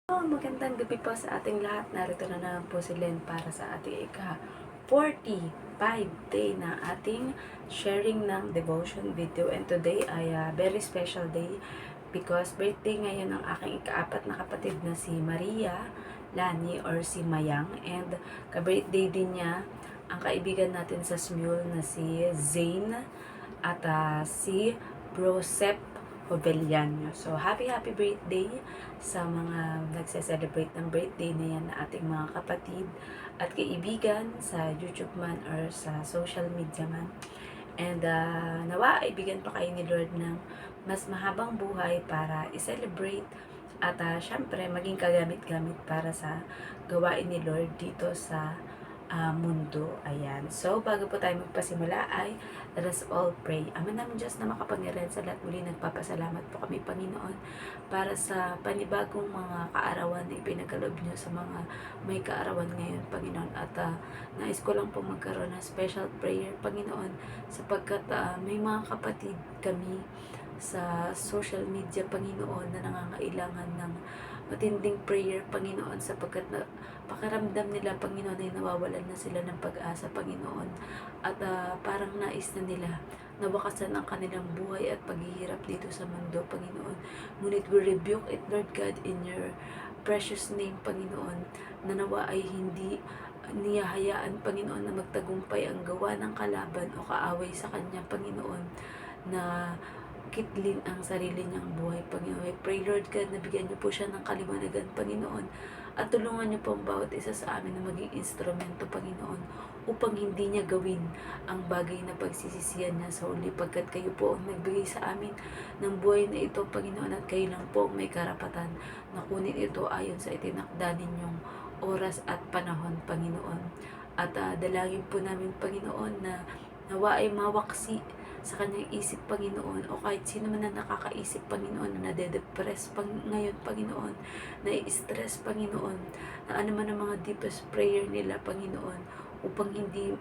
Magandang gabi po sa ating lahat. Narito na naman po si Len para sa ating ika-45 day na ating sharing ng devotion video. And today ay very special day because birthday ngayon ng aking ika-4 na kapatid na si Maria Lani or si Mayang. And ka-birthday din niya ang kaibigan natin sa Smule na si Zane at si Brosep Hobeliano. So, happy birthday sa mga nagse-celebrate ng birthday na yan na ating mga kapatid at kaibigan sa YouTube man or sa social media man. And nawa ay bigyan pa kayo ni Lord ng mas mahabang buhay para i-celebrate at syempre maging kagamit-gamit para sa gawain ni Lord dito sa mundo. Ayan. So, bago po tayo magpasimula ay let us all pray. Ama namin Diyos na makapangyarihan sa lahat, muli nagpapasalamat po kami, Panginoon, para sa panibagong mga kaarawan na ipinagkaloob niyo sa mga may kaarawan ngayon, Panginoon. At nais ko lang po magkaroon ng special prayer, Panginoon, sapagkat may mga kapatid kami sa social media, Panginoon, na nangangailangan ng matinding prayer, Panginoon, sapagkat pakiramdam nila, Panginoon, ay nawawalan na sila ng pag-asa, Panginoon, at parang nais na nila nawakasan ang kanilang buhay at paghihirap dito sa mundo, Panginoon. Ngunit we rebuke it, Lord God, in your precious name, Panginoon, na nawa ay hindi niyahayaan, Panginoon, na magtagumpay ang gawa ng kalaban o kaaway sa Kanya, Panginoon, na kitlin ang sarili niyang buhay, Panginoon. I pray, Lord God, na bigyan niyo po siya ng kaliwanagan, Panginoon, at tulungan niyo po ang bawat isa sa amin na maging instrumento, Panginoon, upang hindi niya gawin ang bagay na pagsisisihan niya sa huli, pagkat kayo po ang nagbigay sa amin ng buhay na ito, Panginoon, at kayo lang po ang may karapatan na kunin ito ayon sa itinakda ninyong oras at panahon, Panginoon. At dalangin po namin, Panginoon, na nawa ay mawaksi sa kanyang isip, Panginoon, o kahit sino man na nakakaisip, Panginoon, na nade-depress ngayon, Panginoon, na-stress, Panginoon, na ano man ang mga deepest prayer nila, Panginoon, upang hindi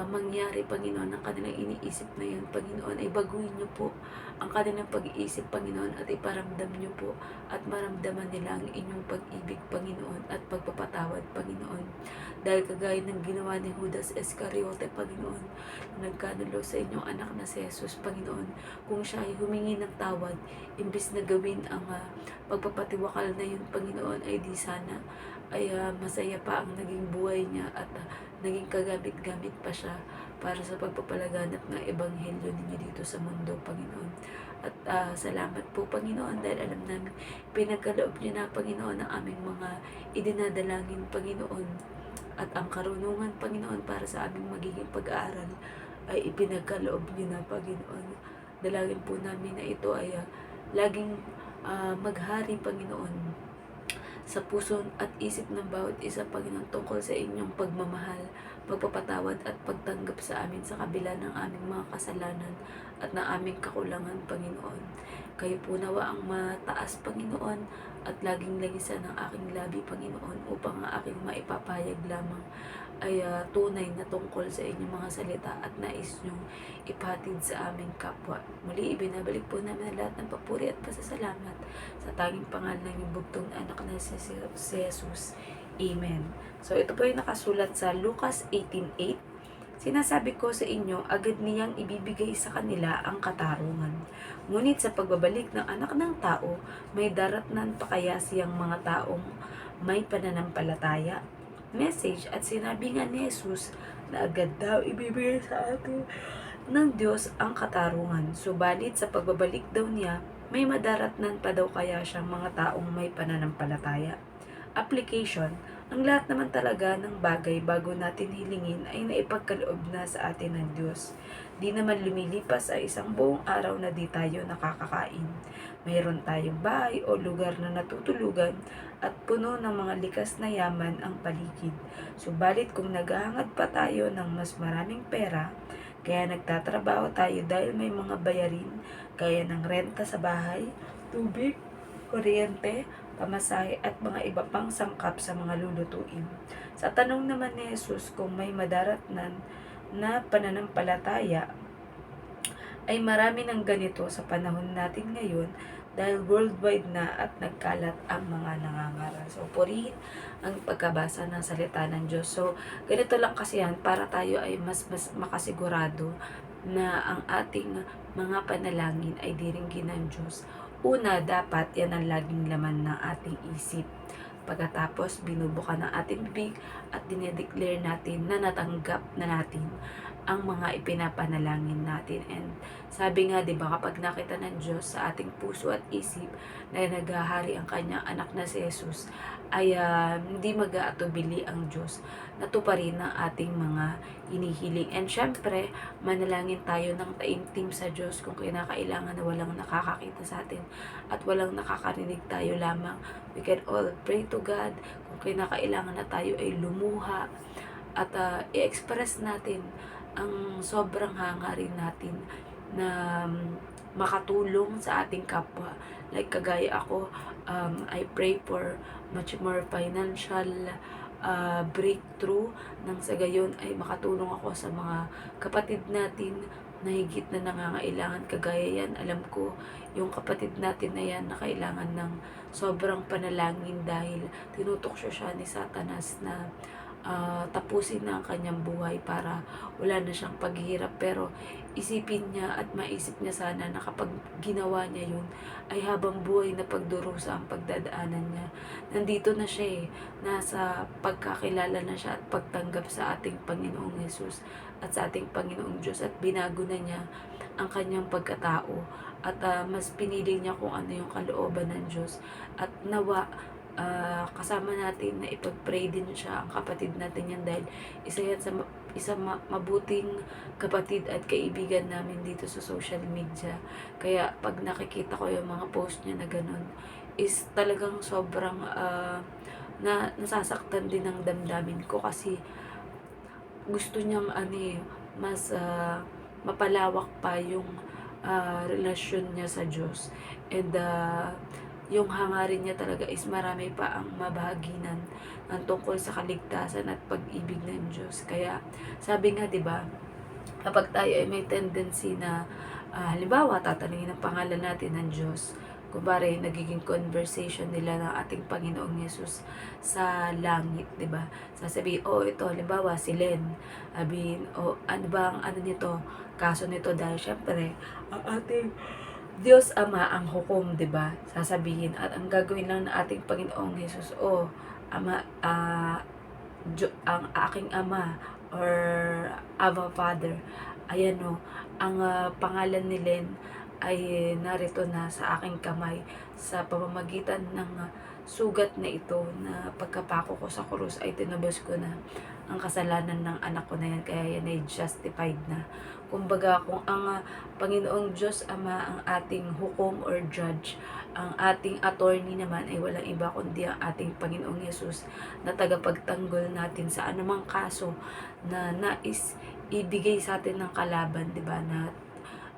mangyari, Panginoon, ang kanilang iniisip na yun, Panginoon, ay baguhin niyo po ang kanilang pag-iisip, Panginoon, at iparamdam niyo po at maramdaman nila ang inyong pag-ibig, Panginoon, at pagpapatawad, Panginoon. Dahil kagaya ng ginawa ni Judas Iscariote, Panginoon, na nagkanulo sa inyong anak na si Jesus, Panginoon, kung siya ay humingi ng tawad, imbis na gawin ang pagpapatiwakal na yun, Panginoon, ay di sana ay masaya pa ang naging buhay niya at naging kagamit-gamit pa siya para sa pagpapalaganap ng ebanghelyo ninyo dito sa mundo, Panginoon. At salamat po, Panginoon, dahil alam namin pinagkaloob niyo na, Panginoon, ang aming mga idinadalangin, Panginoon, at ang karunungan, Panginoon, para sa aming magiging pag-aaral ay ipinagkaloob niyo na, Panginoon. Dalangin po namin na ito ay laging maghari, Panginoon, sa puso at isip ng bawat isa, Panginoon, tungkol sa inyong pagmamahal, pagpapatawad at pagtanggap sa amin sa kabila ng aming mga kasalanan at ng aming kakulangan, Panginoon. Kayo po nawa ang mataas, Panginoon, at laging langisan ng aking labi, Panginoon, upang ang aking maipapahayag lamang ay tunay na tungkol sa inyong mga salita at nais nyong ipatid sa aming kapwa. Muli, ibinabalik po namin ang lahat ng papuri at pasasalamat sa tanging pangalan ng inyong bugtong anak na si Jesus. Amen. So, ito po yung nakasulat sa Lucas 18:8. Sinasabi ko sa inyo, agad niyang ibibigay sa kanila ang katarungan. Ngunit sa pagbabalik ng anak ng tao, may daratnan pa kaya siyang mga taong may pananampalataya? Message. At sinabi nga ni Jesus na agad daw ibibigay sa atin ng Diyos ang katarungan. Subalit sa pagbabalik daw niya, may madaratnan pa daw kaya siyang mga taong may pananampalataya. Application. Ang lahat naman talaga ng bagay bago natin hilingin ay naipagkaloob na sa atin ng Diyos. Di naman lumilipas ay isang buong araw na di tayo nakakakain. Mayroon tayong bahay o lugar na natutulugan at puno ng mga likas na yaman ang paligid. Subalit kung naghahangad pa tayo ng mas maraming pera, kaya nagtatrabaho tayo dahil may mga bayarin, gaya ng renta sa bahay, tubig, kuryente, pamasahe at mga iba pang sangkap sa mga lulutuin. Sa tanong naman ni Jesus kung may madaratnan na pananampalataya, ay marami ng ganito sa panahon natin ngayon, dahil worldwide na at nagkalat ang mga nangangaral. So, purihin ang pagkabasa ng salita ng Diyos. So, ganito lang kasi yan para tayo ay mas makasigurado na ang ating mga panalangin ay diringgin ng Diyos. Una, dapat yan ang laging laman ng ating isip. Pagkatapos, binubuka ng ating bibig at dinedeclare natin na natanggap na natin ang mga ipinapanalangin natin. And sabi nga, di ba, kapag nakita ng Diyos sa ating puso at isip na naghahari ang kanyang anak na si Jesus, ay hindi mag-aatubili ang Diyos na tuparin ang ating mga hinihiling. And syempre, manalangin tayo ng taimtim sa Diyos kung kinakailangan na walang nakakakita sa atin at walang nakakarinig, tayo lamang. We can all pray to God kung kinakailangan na tayo ay lumuha at i-express natin ang sobrang hangarin natin na makatulong sa ating kapwa. Like kagaya ako, I pray for much more financial breakthrough, nang sa gayon ay makatulong ako sa mga kapatid natin na higit na nangangailangan. Kagaya yan, alam ko yung kapatid natin na yan na kailangan ng sobrang panalangin dahil tinutuksyo siya ni Satanas na tapusin na ang kanyang buhay para wala na siyang paghihirap. Pero isipin niya at maisip niya sana na kapag ginawa niya yun ay habang buhay na pagdurusa ang pagdadaanan niya. Nandito na siya nasa pagkakilala na siya at pagtanggap sa ating Panginoong Jesus at sa ating Panginoong Diyos, at binago na niya ang kanyang pagkatao at mas pinili niya kung ano yung kalooban ng Diyos. At nawa kasama natin na ipag-pray din siya, ang kapatid natin yan, dahil isa yan sa mabuting kapatid at kaibigan namin dito sa social media. Kaya pag nakikita ko yung mga post niya na ganun, is talagang sobrang nasasaktan din ang damdamin ko, kasi gusto niyang mas mapalawak pa yung relasyon niya sa Diyos. And yung hangarin niya talaga is marami pa ang mabahaginan ng tungkol sa kaligtasan at pag-ibig ng Diyos. Kaya sabi nga, 'di ba, kapag tayo ay may tendency na halimbawa tatanungin ang pangalan natin ng Diyos, kumpare nagiging conversation nila ng ating Panginoong Yesus sa langit, 'di ba? Sasabihin, ito halimbawa si Len. Sabihin, ano ba ang nito? Kaso nito, dahil syempre ang ating Diyos Ama ang hukom, 'di ba? Sasabihin, at ang gagawin lang ng ating Panginoong Hesus, Ama, ang aking Ama or Aba Father, ayan ang pangalan ni Len ay narito na sa aking kamay sa pamamagitan ng sugat na ito, na pagkapako ko sa krus ay tinubos ko na ang kasalanan ng anak ko na yan, kaya yan ay justified na. Kumbaga, kung ang Panginoong Diyos Ama ang ating hukom or judge, ang ating attorney naman ay walang iba kundi ang ating Panginoong Yesus na tagapagtanggol natin sa anumang kaso na nais ibigay sa atin ng kalaban, 'di ba? Na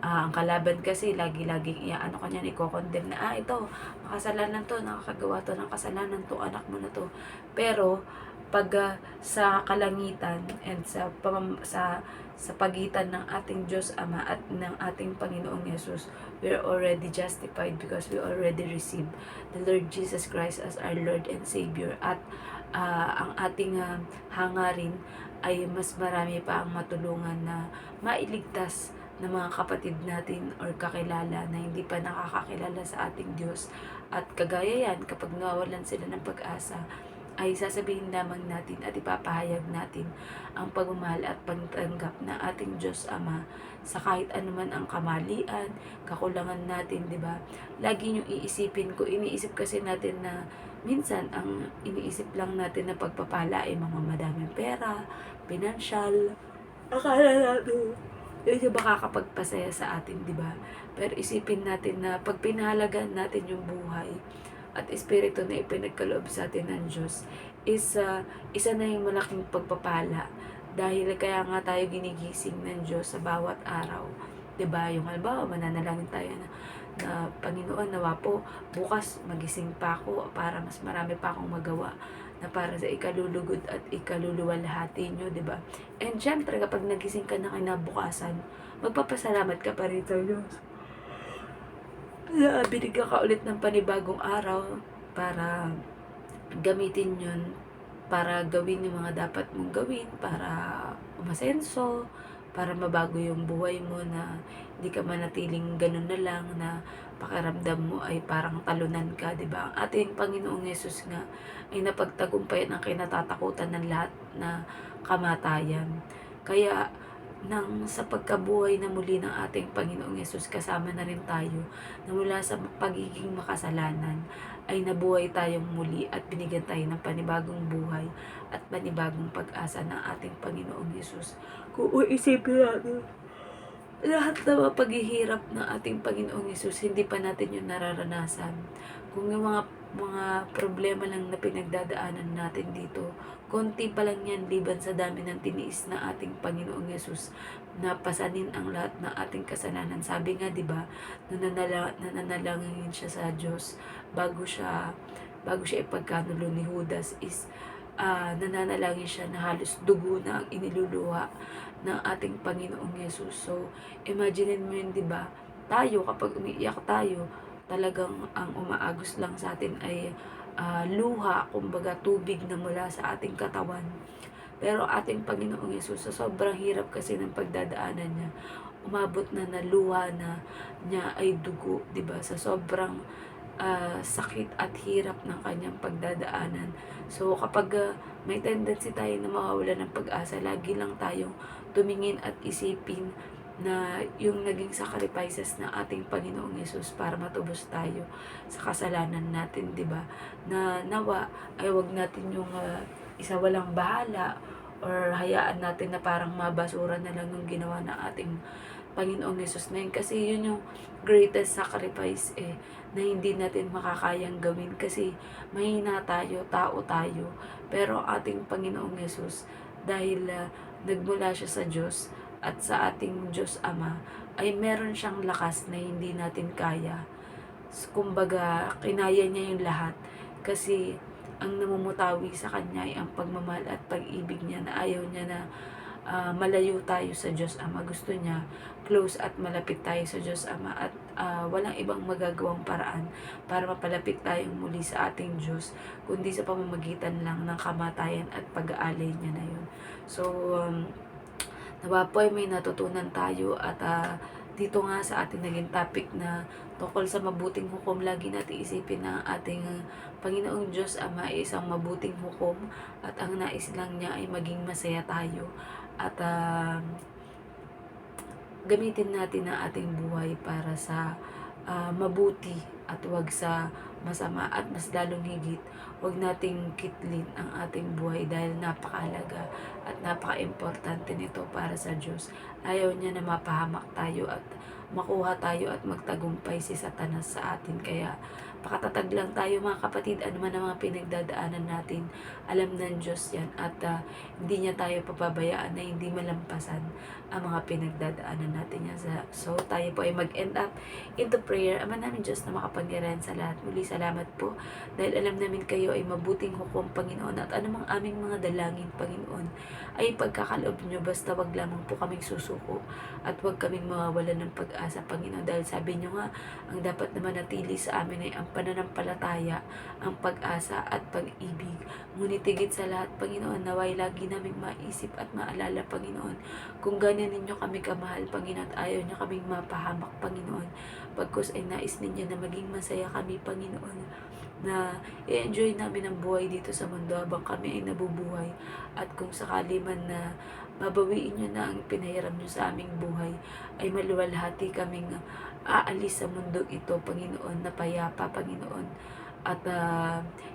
ang kalaban kasi lagi-laging kanya, i-condemn na, ito, makasalanan to, nakakagawa to ng kasalanan to, anak mo na to. Pero pag sa kalangitan and sa pagitan ng ating Diyos Ama at ng ating Panginoong Yesus, we're already justified because we already received the Lord Jesus Christ as our Lord and Savior. At ang ating hangarin ay mas marami pa ang matulungan na mailigtas ng mga kapatid natin or kakilala na hindi pa nakakakilala sa ating Diyos. At kagaya yan, kapag nawalan sila ng pag-asa, ay sasabihin lamang natin at ipapahayag natin ang pagmamahal at pagtanggap na ating Diyos Ama sa kahit anuman ang kamalian, kakulangan natin, di ba? Lagi yung iniisip kasi natin na minsan ang iniisip lang natin na pagpapala ay mga madaming pera, pinansyal, akala natin yun yung makakapagpasaya sa atin, di ba? Pero isipin natin na pag pinahalagan natin yung buhay at espiritu na ipinagkaloob sa atin ng Diyos, is isa na yung malaking pagpapala. Dahil kaya nga tayo ginigising ng Diyos sa bawat araw. 'Di ba? Yung halimbawa, mananalangin tayo na Panginoon, nawa po bukas magising pa ako para mas marami pa akong magawa na para sa ikalulugod at ikaluluwalhati nyo, di ba? And syempre, kapag nagising ka na kinabukasan, magpapasalamat ka pa rin sa Diyos. na binigyan ka ulit ng panibagong araw para gamitin yun, para gawin yung mga dapat mong gawin, para umasenso, para mabago yung buhay mo, na hindi ka manatiling ganun na lang, na pakiramdam mo ay parang talunan ka, di ba? Ang ating Panginoong Yesus nga ay napagtagumpayan ang kinatatakutan ng lahat na kamatayan. Kaya nang sa pagkabuhay na muli ng ating Panginoong Yesus, kasama na rin tayo na mula sa pagiging makasalanan ay nabuhay tayong muli at binigyan tayo ng panibagong buhay at panibagong pag-asa ng ating Panginoong Yesus. Kung isipin natin, lahat ng mga paghihirap ng ating Panginoong Yesus, hindi pa natin yun nararanasan. Kung yung mga problema lang na pinagdadaanan natin dito, konti pa lang yan liban sa dami ng tiniis na ating Panginoong Yesus na pasanin ang lahat ng ating kasalanan. Sabi nga, 'di ba, nananalangin siya sa Diyos bago siya ipagkanulo ni Judas, is nananalangin siya na halos dugo na ang iniluluha ng ating Panginoong Yesus. So, imagine mo yun, di ba? Tayo, kapag umiiyak tayo, talagang ang umaagos lang sa atin ay luha, kumbaga tubig na mula sa ating katawan. Pero ating Panginoong Yesus, sa sobrang hirap kasi ng pagdadaanan niya, umabot na luha na niya ay dugo, di ba? Sa sobrang sakit at hirap ng kanyang pagdadaanan. So, kapag may tendency tayo na mawawala ng pag-asa, lagi lang tayong tumingin at isipin na yung naging sacrifices na ating Panginoong Yesus para matubos tayo sa kasalanan natin, di ba? Na nawa ay wag natin yung isa walang bahala, or hayaan natin na parang mabasura na lang yung ginawa ng ating Panginoong Yesus na yun. Kasi yun yung greatest sacrifice na hindi natin makakayang gawin kasi mahina tayo, tao tayo. Pero ating Panginoong Yesus, dahil nagmula siya sa Diyos at sa ating Diyos Ama, ay meron siyang lakas na hindi natin kaya. Kumbaga, kinaya niya yung lahat kasi ang namumutawi sa kanya ay ang pagmamahal at pag-ibig niya, na ayaw niya na malayo tayo sa Diyos Ama. Gusto niya close at malapit tayo sa Diyos Ama, at walang ibang magagawang paraan para mapalapit tayong muli sa ating Diyos kundi sa pamamagitan lang ng kamatayan at pag-aalay niya na yun. So, nawa po ay may natutunan tayo, at dito nga sa ating naging topic na tungkol sa mabuting hukom, lagi natin isipin na ating Panginoong Diyos Ama ay isang mabuting hukom, at ang nais lang niya ay maging masaya tayo, at gamitin natin ang ating buhay para sa mabuti at wag sa masama, at mas lalong higit, wag nating kitlin ang ating buhay dahil napakahalaga at napaka-importante nito para sa Diyos. Ayaw niya na mapahamak tayo at makuha tayo at magtagumpay si Satanas sa atin. Kaya pakatatag lang tayo mga kapatid, ano man ang mga pinagdadaanan natin, alam ng Diyos yan, at hindi niya tayo papabayaan na hindi malampasan ang mga pinagdadaanan natin yan. So tayo po ay mag-end up into prayer. Ama namin Diyos na makapangyarihan sa lahat, muli salamat po dahil alam namin kayo ay mabuting hukom, Panginoon, at anumang aming mga dalangin, Panginoon, ay pagkakaloob nyo, basta wag lamang po kaming susuko at wag kaming mawawalan ng pag-asa, Panginoon, dahil sabi nyo nga, ang dapat na manatili sa amin ay ang pananampalataya, ang pag-asa at pag-ibig. Ngunit higit sa lahat, Panginoon, naway lagi naming maisip at maalala, Panginoon, kung ganyan ninyo kami kamahal, Panginoon, at ayaw nyo kaming mapahamak, Panginoon, pagkus ay nais ninyo na maging masaya kami, Panginoon, na i-enjoy namin ang buhay dito sa mundo habang kami ay nabubuhay, at kung sakali man na babawiin nyo na ang pinahiram nyo sa aming buhay, ay maluwalhati kaming aalis sa mundo ito, Panginoon, na payapa, Panginoon, at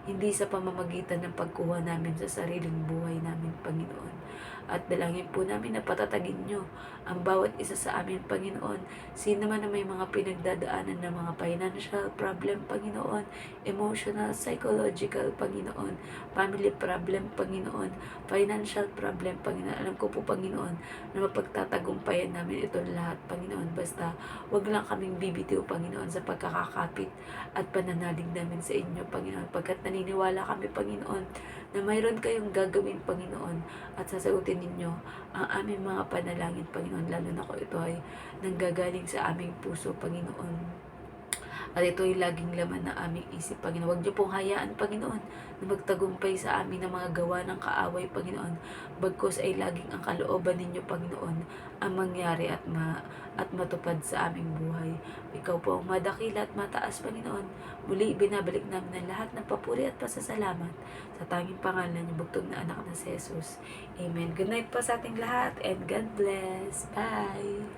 hindi sa pamamagitan ng pagkuha namin sa sariling buhay namin, Panginoon. At dalangin po namin na patatagin nyo ang bawat isa sa amin, Panginoon. Sino man na may mga pinagdadaanan ng mga financial problem, Panginoon, emotional, psychological, Panginoon, family problem, Panginoon, financial problem, Panginoon. Alam ko po, Panginoon, na mapagtatagumpayan namin ito lahat, Panginoon. Basta wag lang kaming bibitiw, Panginoon, sa pagkakakapit at pananalig namin sa inyo, Panginoon. Pagkat naniniwala kami, Panginoon, na mayroon kayong gagawin, Panginoon, at sasagutin ninyo ang aming mga panalangin, Panginoon, lalo na ko ito ay nanggagaling sa aming puso, Panginoon. At ito'y laging laman ng aming isip, Panginoon. Huwag niyo pong hayaan, Panginoon, na magtagumpay sa amin ng mga gawa ng kaaway, Panginoon. Bagkus ay laging ang kalooban ninyo, Panginoon, ang mangyari at matupad sa aming buhay. Ikaw po ang madakila at mataas, Panginoon. Muli, binabalik namin ang lahat ng papuri at pasasalamat sa tanging pangalan niyo, bugtong na anak na si Jesus. Amen. Good night po sa ating lahat and God bless. Bye!